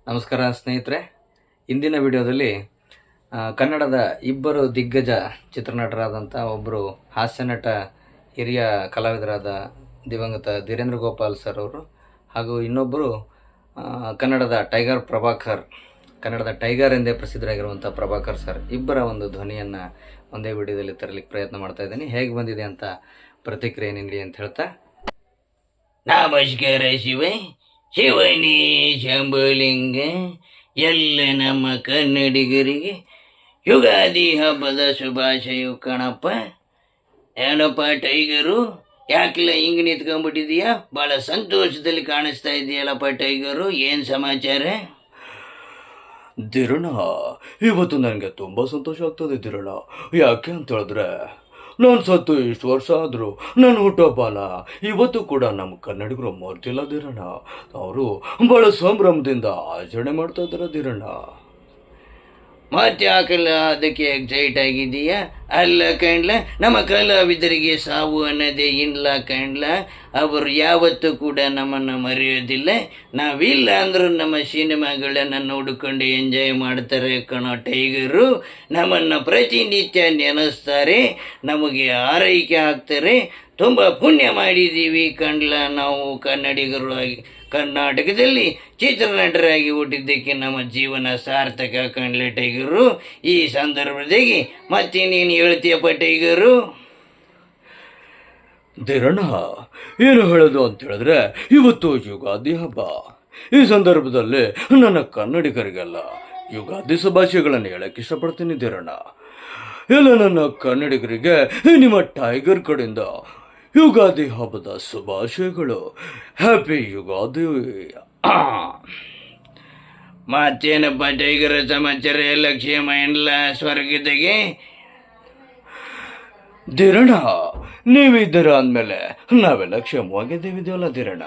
ನಮಸ್ಕಾರ ಸ್ನೇಹಿತರೆ. ಇಂದಿನ ವಿಡಿಯೋದಲ್ಲಿ ಕನ್ನಡದ ಇಬ್ಬರು ದಿಗ್ಗಜ ಚಿತ್ರನಟರಾದಂಥ ಒಬ್ಬರು ಹಾಸ್ಯನಟ ಹಿರಿಯ ಕಲಾವಿದರಾದ ದಿವಂಗತ ಧೀರೇಂದ್ರ ಗೋಪಾಲ್ ಸರ್ ಅವರು ಹಾಗೂ ಇನ್ನೊಬ್ಬರು ಕನ್ನಡದ ಕನ್ನಡದ ಟೈಗರ್ ಎಂದೇ ಪ್ರಸಿದ್ಧರಾಗಿರುವಂಥ ಪ್ರಭಾಕರ್ ಸರ್ ಇಬ್ಬರ ಒಂದು ಧ್ವನಿಯನ್ನು ಒಂದೇ ವಿಡಿಯೋದಲ್ಲಿ ತರಲಿಕ್ಕೆ ಪ್ರಯತ್ನ ಮಾಡ್ತಾ ಇದ್ದೀನಿ. ಹೇಗೆ ಬಂದಿದೆ ಅಂತ ಪ್ರತಿಕ್ರಿಯೆ ನೀಡಿ ಅಂತ ಹೇಳ್ತಾ, ನಮಸ್ಕಾರ ಶಿವನೇ ಶಂಭುಲಿಂಗ. ಎಲ್ಲ ನಮ್ಮ ಕನ್ನಡಿಗರಿಗೆ ಯುಗಾದಿ ಹಬ್ಬದ ಶುಭಾಶಯ ಕಣಪ್ಪ. ಏನಪ್ಪ ಟೈಗರು, ಯಾಕೆಲ್ಲ ಹಿಂಗೆ ನಿಂತ್ಕೊಂಡ್ಬಿಟ್ಟಿದೀಯಾ? ಭಾಳ ಸಂತೋಷದಲ್ಲಿ ಕಾಣಿಸ್ತಾ ಇದೆಯಲ್ಲಪ್ಪ ಟೈಗರು, ಏನು ಸಮಾಚಾರ? ಧೀರಣ್ಣ, ಇವತ್ತು ನನಗೆ ತುಂಬ ಸಂತೋಷ ಆಗ್ತದೆ ಧೀರಣ್ಣ. ಯಾಕೆ ಅಂತ ಹೇಳಿದ್ರೆ, ನಾನು ಸತ್ತು ಇಷ್ಟು ವರ್ಷ ಆದರೂ ನನ್ನ ಹುಟ್ಟುಹಬ್ಬನ ಇವತ್ತು ಕೂಡ ನಮ್ಮ ಕನ್ನಡಿಗರು ಮರ್ತಿಲ್ಲ ಧೀರಣ್ಣ. ಅವರು ಭಾಳ ಸಂಭ್ರಮದಿಂದ ಆಚರಣೆ ಮಾಡ್ತಾ ಇದ್ದಾರೆ ಧೀರಣ್ಣ. ಮತ್ತೆ ಯಾಕಲ್ಲ ಅದಕ್ಕೆ ಎಕ್ಸೈಟ್ ಆಗಿದೆಯಾ? ಅಲ್ಲ ಕಣ್ಲ, ನಮ್ಮ ಕಲಾವಿದರಿಗೆ ಸಾವು ಅನ್ನೋದೇ ಇಲ್ಲ ಕಣ್ಲ. ಅವರು ಯಾವತ್ತೂ ಕೂಡ ನಮ್ಮನ್ನು ಮರೆಯೋದಿಲ್ಲ. ನಾವಿಲ್ಲ ಅಂದರೂ ನಮ್ಮ ಸಿನಿಮಾಗಳನ್ನು ನೋಡಿಕೊಂಡು ಎಂಜಾಯ್ ಮಾಡ್ತಾರೆ ಕಣೋ ಟೈಗರು. ನಮ್ಮನ್ನು ಪ್ರತಿನಿತ್ಯ ನೆನೆಸ್ತಾರೆ, ನಮಗೆ ಆರೈಕೆ ಹಾಕ್ತಾರೆ. ತುಂಬ ಪುಣ್ಯ ಮಾಡಿದ್ದೀವಿ ಕಣ್ಲ ನಾವು ಕನ್ನಡಿಗರು ಆಗಿ. ಕರ್ನಾಟಕದಲ್ಲಿ ಚಿತ್ರನಟರಾಗಿ ಹುಟ್ಟಿದ್ದಕ್ಕೆ ನಮ್ಮ ಜೀವನ ಸಾರ್ಥಕ ಕಣ್ಲೆ ಟೈಗರು. ಈ ಸಂದರ್ಭದಾಗಿ ಮತ್ತೆ ನೀನು ಹೇಳ್ತೀಯಪ್ಪ ಟೈಗರು? ಧೀರಣ್ಣ, ಏನು ಹೇಳೋದು ಅಂತ ಹೇಳಿದ್ರೆ, ಇವತ್ತು ಯುಗಾದಿ ಹಬ್ಬ. ಈ ಸಂದರ್ಭದಲ್ಲಿ ನನ್ನ ಕನ್ನಡಿಗರಿಗೆಲ್ಲ ಯುಗಾದಿ ಶುಭಾಶಯಗಳನ್ನು ಹೇಳಕ್ಕೆ ಇಷ್ಟಪಡ್ತೀನಿ ಧೀರಣ್ಣ. ಎಲ್ಲ ನನ್ನ ಕನ್ನಡಿಗರಿಗೆ ನಿಮ್ಮ ಟೈಗರ್ ಕಡೆಯಿಂದ ಯುಗಾದಿ ಹಬ್ಬದ ಶುಭಾಶಯಗಳು. ಹ್ಯಾಪಿ ಯುಗಾದಿ. ಮತ್ತೇನಪ್ಪ ಟೈಗರ್ ಸಮಾಚಾರ? ಎಲ್ಲ ಕ್ಷೇಮ ಎಲ್ಲ ಸ್ವರ್ಗದಾಗೆ? ಧೀರಣ್ಣ, ನೀವಿದ್ದೀರ ಅಂದಮೇಲೆ ನಾವೆಲ್ಲ ಕ್ಷೇಮವಾಗಿದ್ದೀವಿದೆಯಲ್ಲ ಧೀರಣ್ಣ.